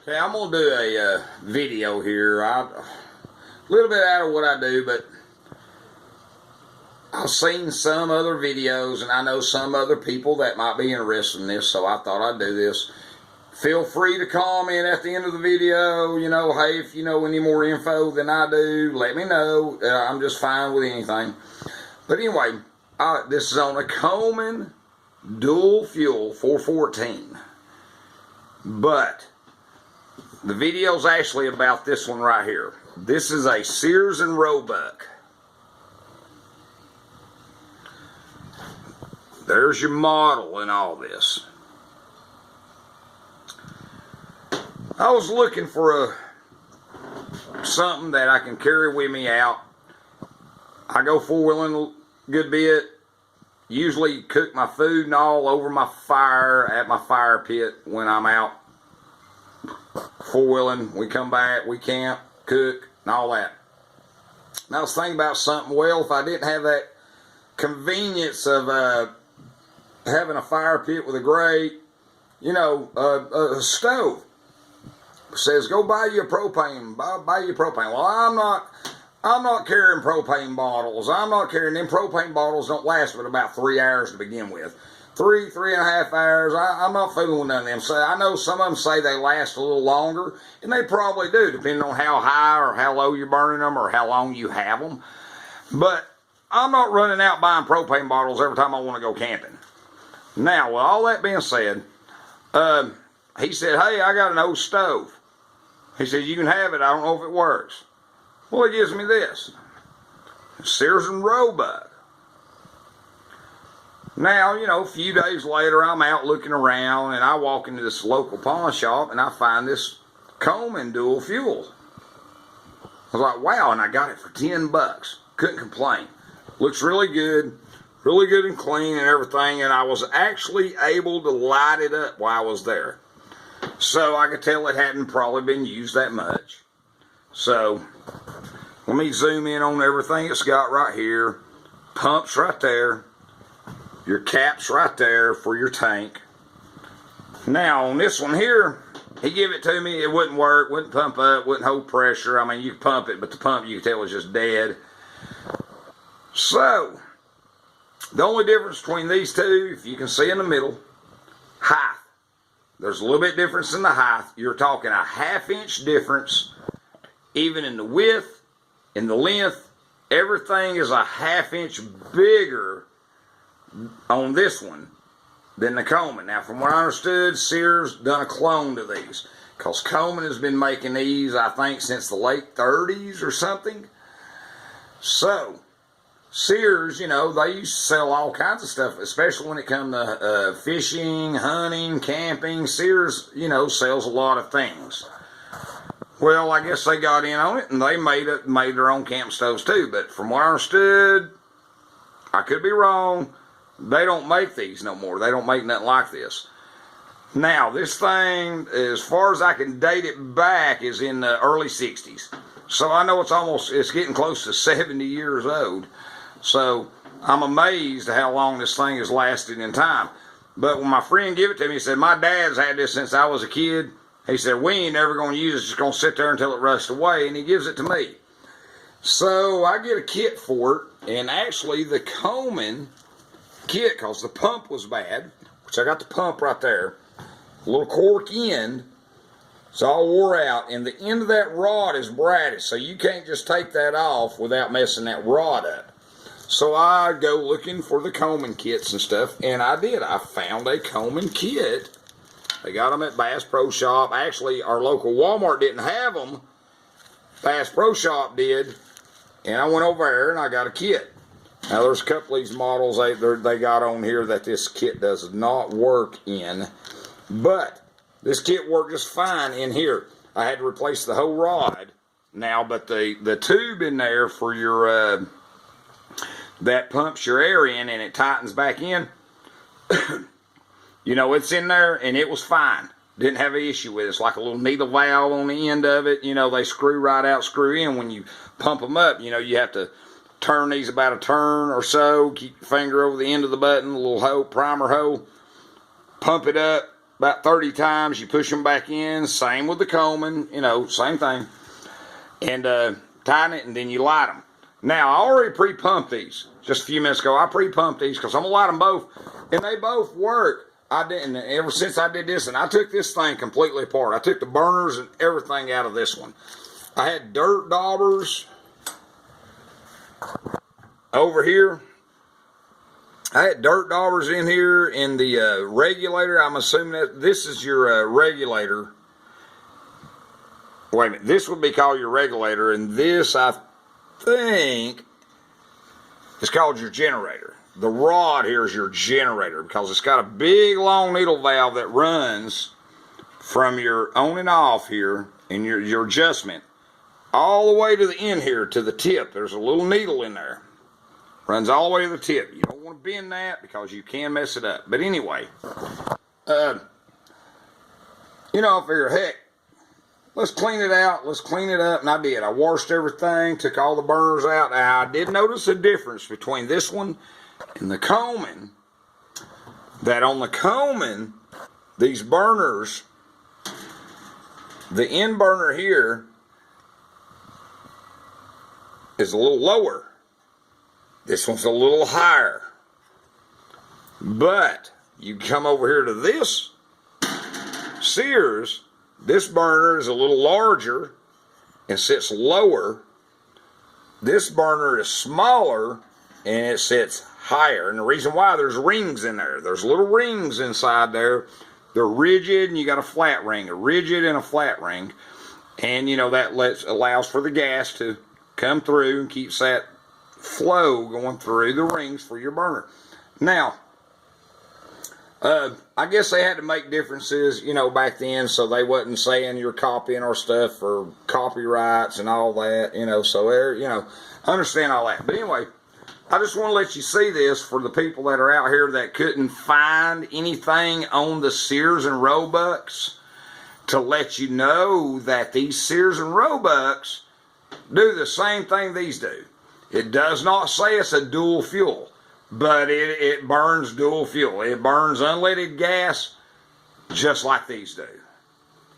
Okay, I'm going to do a video here. A little bit out of what I do, but I've seen some other videos, and I know some other people that might be interested in this, so I thought I'd do this. Feel free to comment at the end of the video, you know, hey, if you know any more info than I do, let me know. I'm just fine with anything. But anyway, this is on a Coleman dual fuel 414. But the video's actually about this one right here. This is a Sears and Roebuck. There's your model and all this. I was looking for something that I can carry with me out. I go four-wheeling a good bit. Usually cook my food and all over my fire at my fire pit when I'm out four-wheeling. We come back, we camp, cook, and all that. And I was thinking about something. Well, if I didn't have that convenience of having a fire pit with a grate, you know, a stove. Says go buy you a propane. Buy you propane. Well, I'm not carrying propane bottles. I'm not carrying them. Propane bottles don't last but about 3 hours to begin with. 3.5 hours. I'm not fooling with none of them. So I know some of them say they last a little longer, and they probably do, depending on how high or how low you're burning them or how long you have them. But I'm not running out buying propane bottles every time I want to go camping. Now, with all that being said, he said, hey, I got an old stove. He said, you can have it. I don't know if it works. Well, he gives me this. Sears and Roebuck. Now, you know, a few days later, I'm out looking around, and I walk into this local pawn shop, and I find this Coleman dual fuel. I was like, wow, and I got it for 10 bucks. Couldn't complain. Looks really good and clean and everything, and I was actually able to light it up while I was there. So I could tell it hadn't probably been used that much. So let me zoom in on everything it's got right here. Pumps right there. Your caps right there for your tank. Now on this one here, he gave it to me. It wouldn't work, wouldn't pump up, wouldn't hold pressure. I mean, you could pump it, but the pump you could tell was just dead. So the only difference between these two, if you can see in the middle, height. There's a little bit difference in the height. You're talking a ½ inch difference, even in the width, in the length. Everything is a ½ inch bigger on this one than the Coleman. Now, from what I understood, Sears done a clone to these, because Coleman has been making these, I think, since the late 30s or something. So Sears, you know, they used to sell all kinds of stuff, especially when it comes to fishing, hunting, camping. Sears, you know, sells a lot of things. Well, I guess they got in on it, and they made their own camp stoves too. But from what I understood, I could be wrong, they don't make these no more. They don't make nothing like this. Now, this thing, as far as I can date it back, is in the early 60s. So I know it's getting close to 70 years old. So I'm amazed at how long this thing has lasted in time. But when my friend gave it to me, he said, my dad's had this since I was a kid. He said, we ain't never going to use it. It's just going to sit there until it rusts away. And he gives it to me. So I get a kit for it. And actually the Coleman kit, because the pump was bad, which I got the pump right there. A little cork end. It's all wore out. And the end of that rod is braided. So you can't just take that off without messing that rod up. So I go looking for the Coleman kits and stuff, and I did. I found a Coleman kit. They got them at Bass Pro Shop. Actually, our local Walmart didn't have them. Bass Pro Shop did, and I went over there and I got a kit. Now, there's a couple of these models they got on here that this kit does not work in, but this kit worked just fine in here. I had to replace the whole rod now, but the tube in there for your that pumps your air in and it tightens back in. You know, it's in there and it was fine. Didn't have an issue with it. It's like a little needle valve on the end of it. You know, they screw right out, screw in. When you pump them up, you know, you have to turn these about a turn or so. Keep your finger over the end of the button, a little hole, primer hole. Pump it up. about 30 times. You push them back in. Same with the Coleman, you know, same thing. And tighten it, and then you light them. Now, I already pre-pumped these just a few minutes ago. I pre-pumped these because I'm going to light them both, and they both work. I didn't, ever since I did this, and I took this thing completely apart. I took the burners and everything out of this one. I had dirt daubers over here. I had dirt daubers in here in the regulator. I'm assuming that this is your regulator. Wait a minute, this would be called your regulator, and this, I think, is called your generator. The rod here is your generator because it's got a big long needle valve that runs from your on and off here and your adjustment all the way to the end here to the tip. There's a little needle in there. Runs all the way to the tip. You don't want to bend that because you can mess it up. But anyway, you know, I figure, heck, let's clean it out. Let's clean it up. And I did. I washed everything, took all the burners out. Now, I did notice a difference between this one and the Coleman. That on the Coleman, these burners, the end burner here is a little lower. This one's a little higher. But you come over here to this Sears, this burner is a little larger and sits lower. This burner is smaller and it sits higher. And the reason why, there's rings in there. There's little rings inside there. They're rigid, and you got a flat ring, a rigid and a flat ring. And you know that allows for the gas to come through and keeps that flow going through the rings for your burner. Now, I guess they had to make differences, you know, back then, so they wasn't saying you're copying our stuff for copyrights and all that, you know, so there, you know, I understand all that. But anyway, I just want to let you see this for the people that are out here that couldn't find anything on the Sears and Roebucks, to let you know that these Sears and Roebucks do the same thing these do. It does not say it's a dual fuel, but it burns dual fuel. It burns unleaded gas just like these do.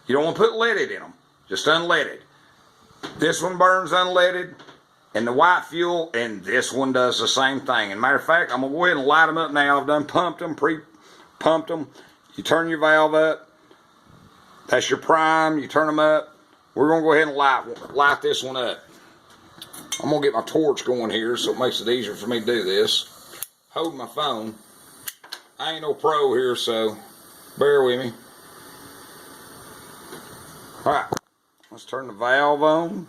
You don't want to put leaded in them, just unleaded. This one burns unleaded and the white fuel, and this one does the same thing. And matter of fact, I'm going to go ahead and light them up now. I've done pumped them, pre-pumped them. You turn your valve up. That's your prime. You turn them up. We're going to go ahead and light this one up. I'm going to get my torch going here so it makes it easier for me to do this. Hold my phone. I ain't no pro here, so bear with me. Alright, let's turn the valve on.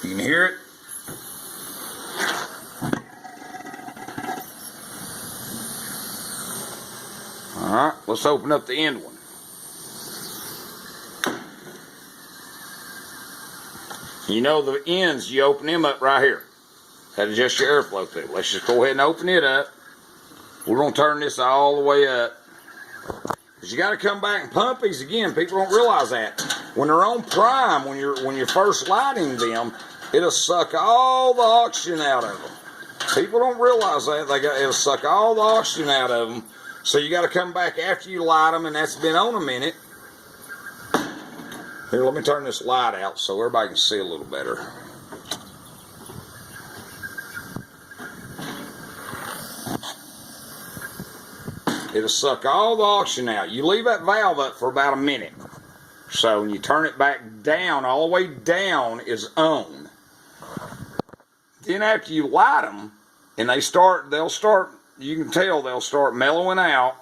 You can hear it. Alright, let's open up the end one. You know the ends, you open them up right here. That adjusts your airflow through. Let's just go ahead and open it up. We're going to turn this all the way up. Because you got to come back and pump these again. People don't realize that. When they're on prime, when you're first lighting them, it'll suck all the oxygen out of them. People don't realize that. It'll suck all the oxygen out of them. So you got to come back after you light them, and that's been on a minute. Here, let me turn this light out so everybody can see a little better. It'll suck all the oxygen out. You leave that valve up for about a minute. So when you turn it back down, all the way down is on. Then after you light them, and they'll start, you can tell they'll start mellowing out.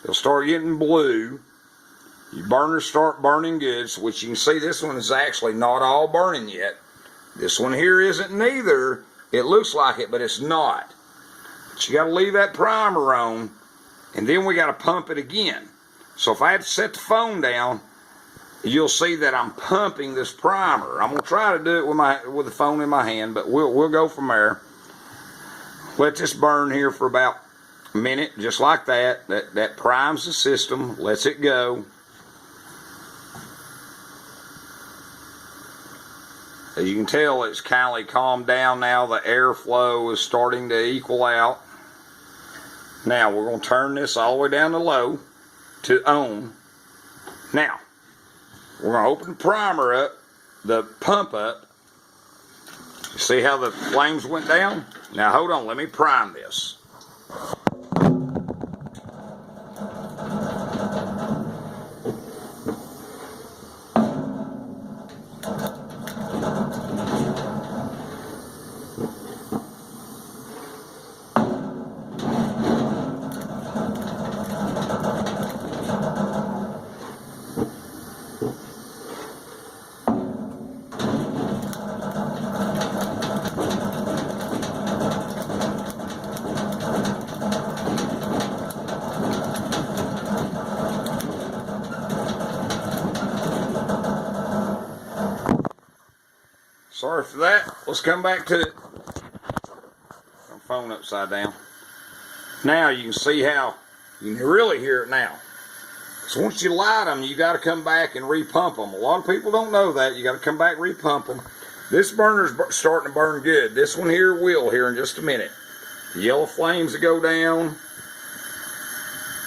They'll start getting blue. Your burners start burning good, which you can see this one is actually not all burning yet. This one here isn't neither. It looks like it, but it's not. But you got to leave that primer on, and then we got to pump it again. So if I had to set the phone down, you'll see that I'm pumping this primer. I'm gonna try to do it with the phone in my hand, but we'll go from there. Let this burn here for about a minute, just like that. That primes the system, lets it go. As you can tell, it's kindly calmed down now. The airflow is starting to equal out. Now we're going to turn this all the way down to low to on. Now we're going to open the primer up, the pump up. See how the flames went down? Now hold on, let me prime this. Sorry for that. Let's come back to it. My phone upside down. Now you can see how you can really hear it now. So once you light them, you got to come back and repump them. A lot of people don't know that. You got to come back and repump them. This burner's starting to burn good. This one here will here in just a minute. The yellow flames that go down,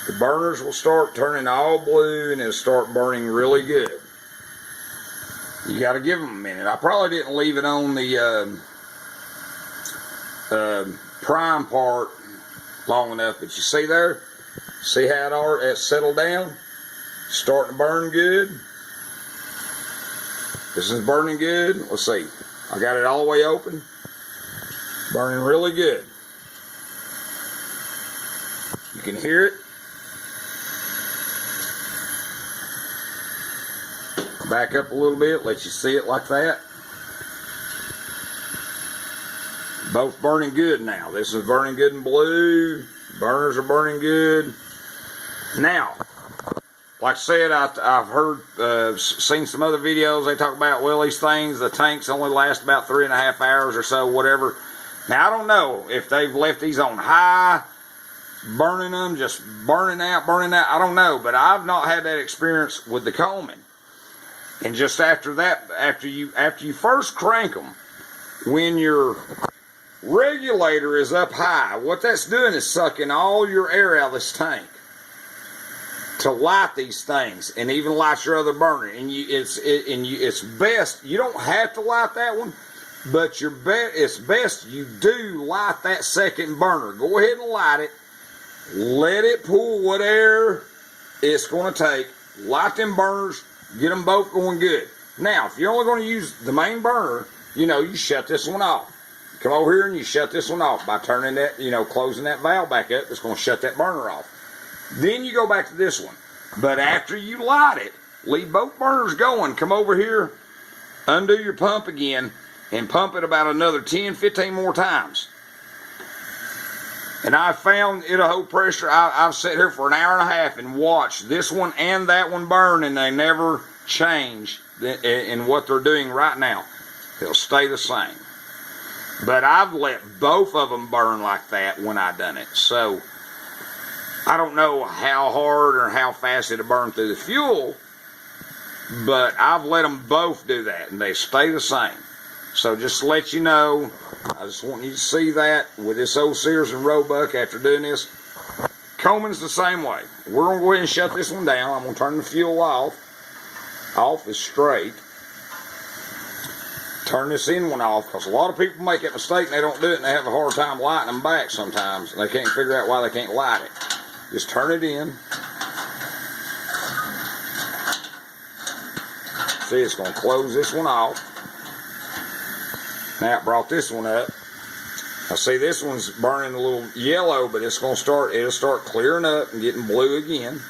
the burners will start turning all blue and it'll start burning really good. You got to give them a minute. I probably didn't leave it on the prime part long enough, but you see there? See how it settled down? Starting to burn good. This is burning good. Let's see. I got it all the way open. Burning really good. You can hear it. Back up a little bit, let you see it like that. Both burning good now. This is burning good in blue. Burners are burning good. Now, like I said, I've heard, seen some other videos. They talk about, well, these things, the tanks only last about 3.5 hours or so, whatever. Now, I don't know if they've left these on high, burning them, just burning out. I don't know, but I've not had that experience with the Coleman. And just after that, after you first crank them, when your regulator is up high, what that's doing is sucking all your air out of this tank to light these things and even light your other burner. And it's best, you don't have to light that one, but it's best you do light that second burner. Go ahead and light it. Let it pull what air it's going to take. Light them burners. Get them both going good. Now, if you're only going to use the main burner, you shut this one off. Come over here and you shut this one off by turning that, closing that valve back up. It's going to shut that burner off. Then you go back to this one. But after you light it, leave both burners going. Come over here, undo your pump again, and pump it about another 10, 15 more times. And I found it'll hold pressure. I've sat here for an hour and a half and watched this one and that one burn, and they never change in what they're doing right now. They'll stay the same. But I've let both of them burn like that when I done it. So I don't know how hard or how fast it'll burn through the fuel, but I've let them both do that, and they stay the same. So just to let you know, I just want you to see that with this old Sears and roebuck after doing this. Coleman's the same way. We're going to go ahead and shut this one down. I'm going to turn the fuel off. Off is straight. Turn this in one off, because a lot of people make that mistake and they don't do it, and they have a hard time lighting them back sometimes. They can't figure out why they can't light it. Just turn it in. See, it's going to close this one off. Now it brought this one up. Now see, this one's burning a little yellow, but it'll start clearing up and getting blue again.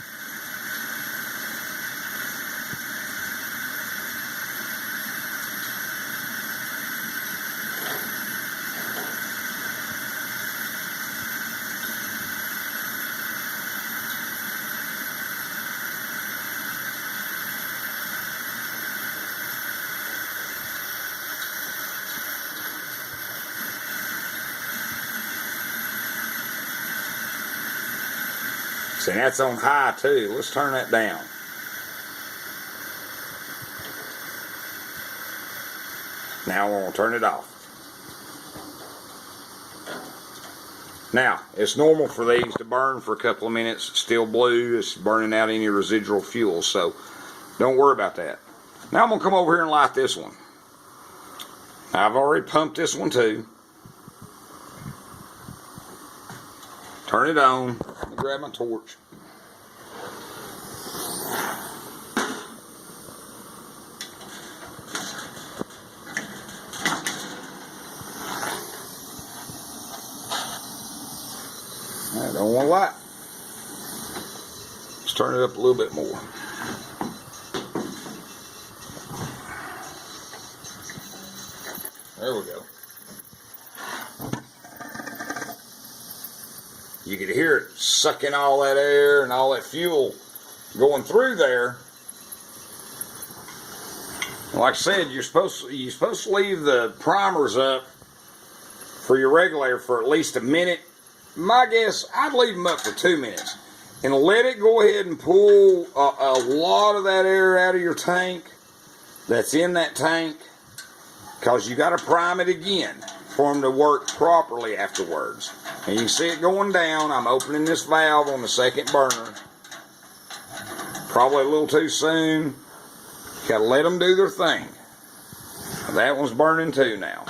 See, that's on high too. Let's turn that down. Now we're going to turn it off. Now, it's normal for these to burn for a couple of minutes. It's still blue. It's burning out any residual fuel, so don't worry about that. Now I'm going to come over here and light this one. Now, I've already pumped this one too. Turn it on. Let me grab my torch. I don't want to light. Let's turn it up a little bit more. There we go. You could hear it sucking all that air and all that fuel going through there. Like I said, you're supposed to leave the primers up for your regulator for at least a minute. My guess, I'd leave them up for 2 minutes and let it go ahead and pull a lot of that air out of your tank that's in that tank, because you got to prime it again for them to work properly afterwards. And you can see it going down. I'm opening this valve on the second burner. Probably a little too soon. Got to let them do their thing. That one's burning too now.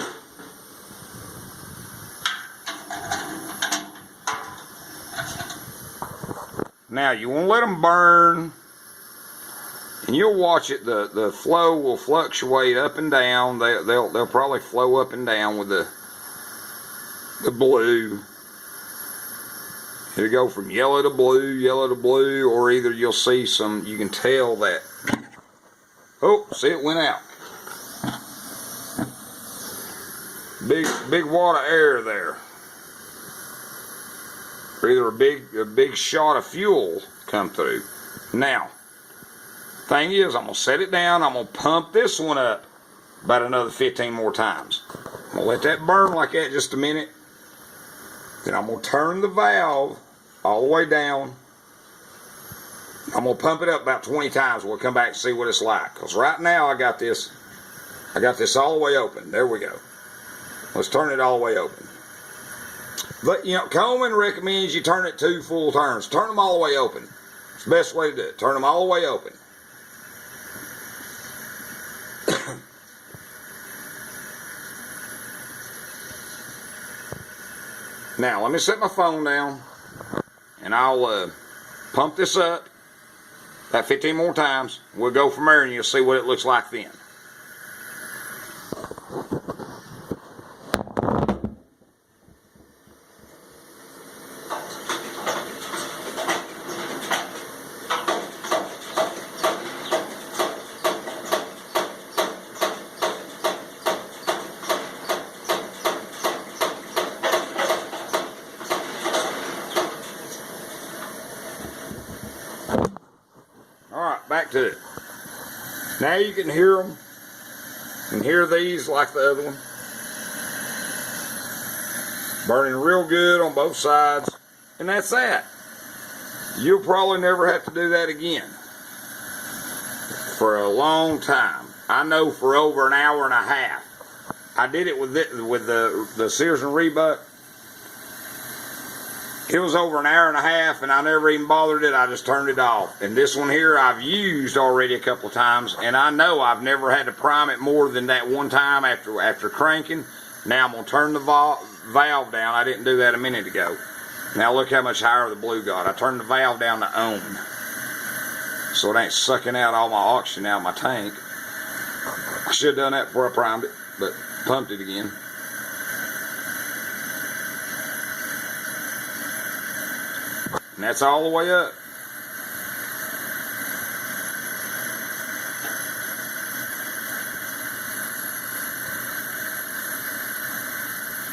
Now you want to let them burn, and you'll watch it. The flow will fluctuate up and down. They'll probably flow up and down with the blue. It'll go from yellow to blue, or either you'll see some. You can tell that. Oh, see, it went out. Big wad of air there. Or either a big shot of fuel come through. Now, thing is, I'm gonna set it down. I'm gonna pump this one up about another 15 more times. I'm gonna let that burn like that just a minute. Then I'm gonna turn the valve all the way down. I'm gonna pump it up about 20 times. We'll come back and see what it's like. Because right now I got this all the way open. There we go. Let's turn it all the way open. But, you know, Coleman recommends you turn it 2 full turns. Turn them all the way open. It's the best way to do it. Turn them all the way open. Now, let me set my phone down, and I'll pump this up about 15 more times. We'll go from there, and you'll see what it looks like then. Alright, back to it. Now you can hear them. You can hear these like the other one. Burning real good on both sides. And that's that. You'll probably never have to do that again. For a long time. I know for over an hour and a half. I did it with the Sears and roebuck. It was over an hour and a half, and I never even bothered it. I just turned it off. And this one here I've used already a couple of times, and I know I've never had to prime it more than that one time after cranking. Now I'm going to turn the valve down. I didn't do that a minute ago. Now look how much higher the blue got. I turned the valve down to on, so it ain't sucking out all my oxygen out of my tank. I should have done that before I primed it, but pumped it again. And that's all the way up.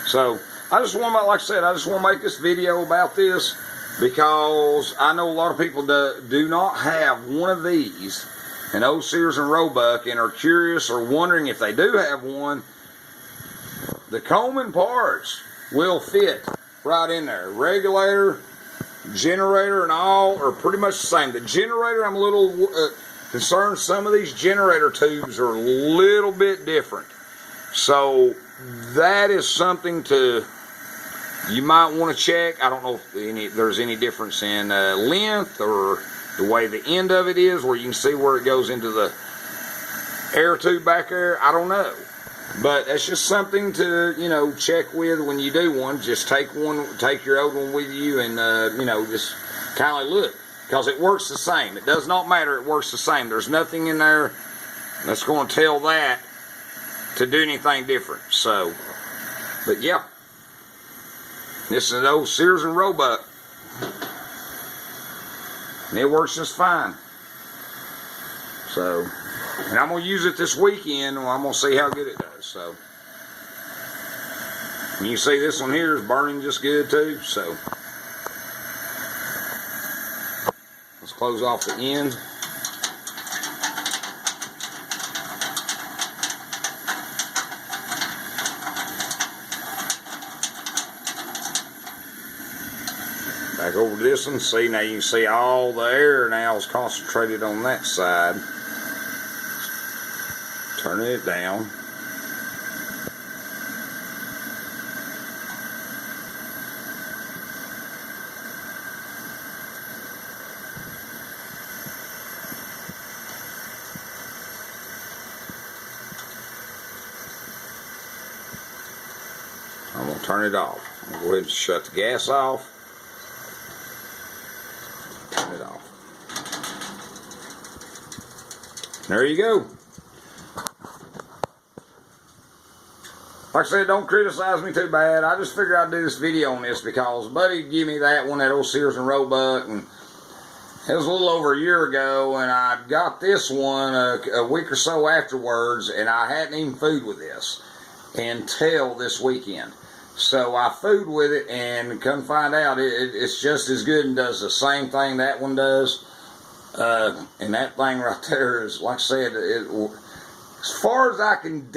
So, I just want to, like I said, I just want to make this video about this because I know a lot of people do not have one of these, an old Sears and roebuck, and are curious or wondering if they do have one. The Coleman parts will fit right in there. Regulator, generator, and all are pretty much the same. The generator, I'm a little concerned. Some of these generator tubes are a little bit different. So that is something to You might want to check. I don't know if there's any difference in length or the way the end of it is, where you can see where it goes into the air tube back there. I don't know. But that's just something to, you know, check with when you do one. Just take your old one with you and, you know, just kind of look. Because it works the same. It does not matter. It works the same. There's nothing in there that's going to tell that to do anything different. So, but yeah. This is an old Sears and Roebuck. And it works just fine. So, and I'm going to use it this weekend. I'm going to see how good it does. So, and you see this one here is burning just good too. So, let's close off the end. Back over this one. See, now you can see all the air now is concentrated on that side. Turning it down. I'm going to turn it off. I'm going to go ahead and shut the gas off. Turn it off. There you go. Like I said, don't criticize me too bad. I just figured I'd do this video on this because Buddy gave me that one, that old Sears and Roebuck, and it was a little over a year ago, and I got this one a week or so afterwards, and I hadn't even food with this until this weekend. So I food with it, and come find out it's just as good and does the same thing that one does. And that thing right there is, like I said, as far as I can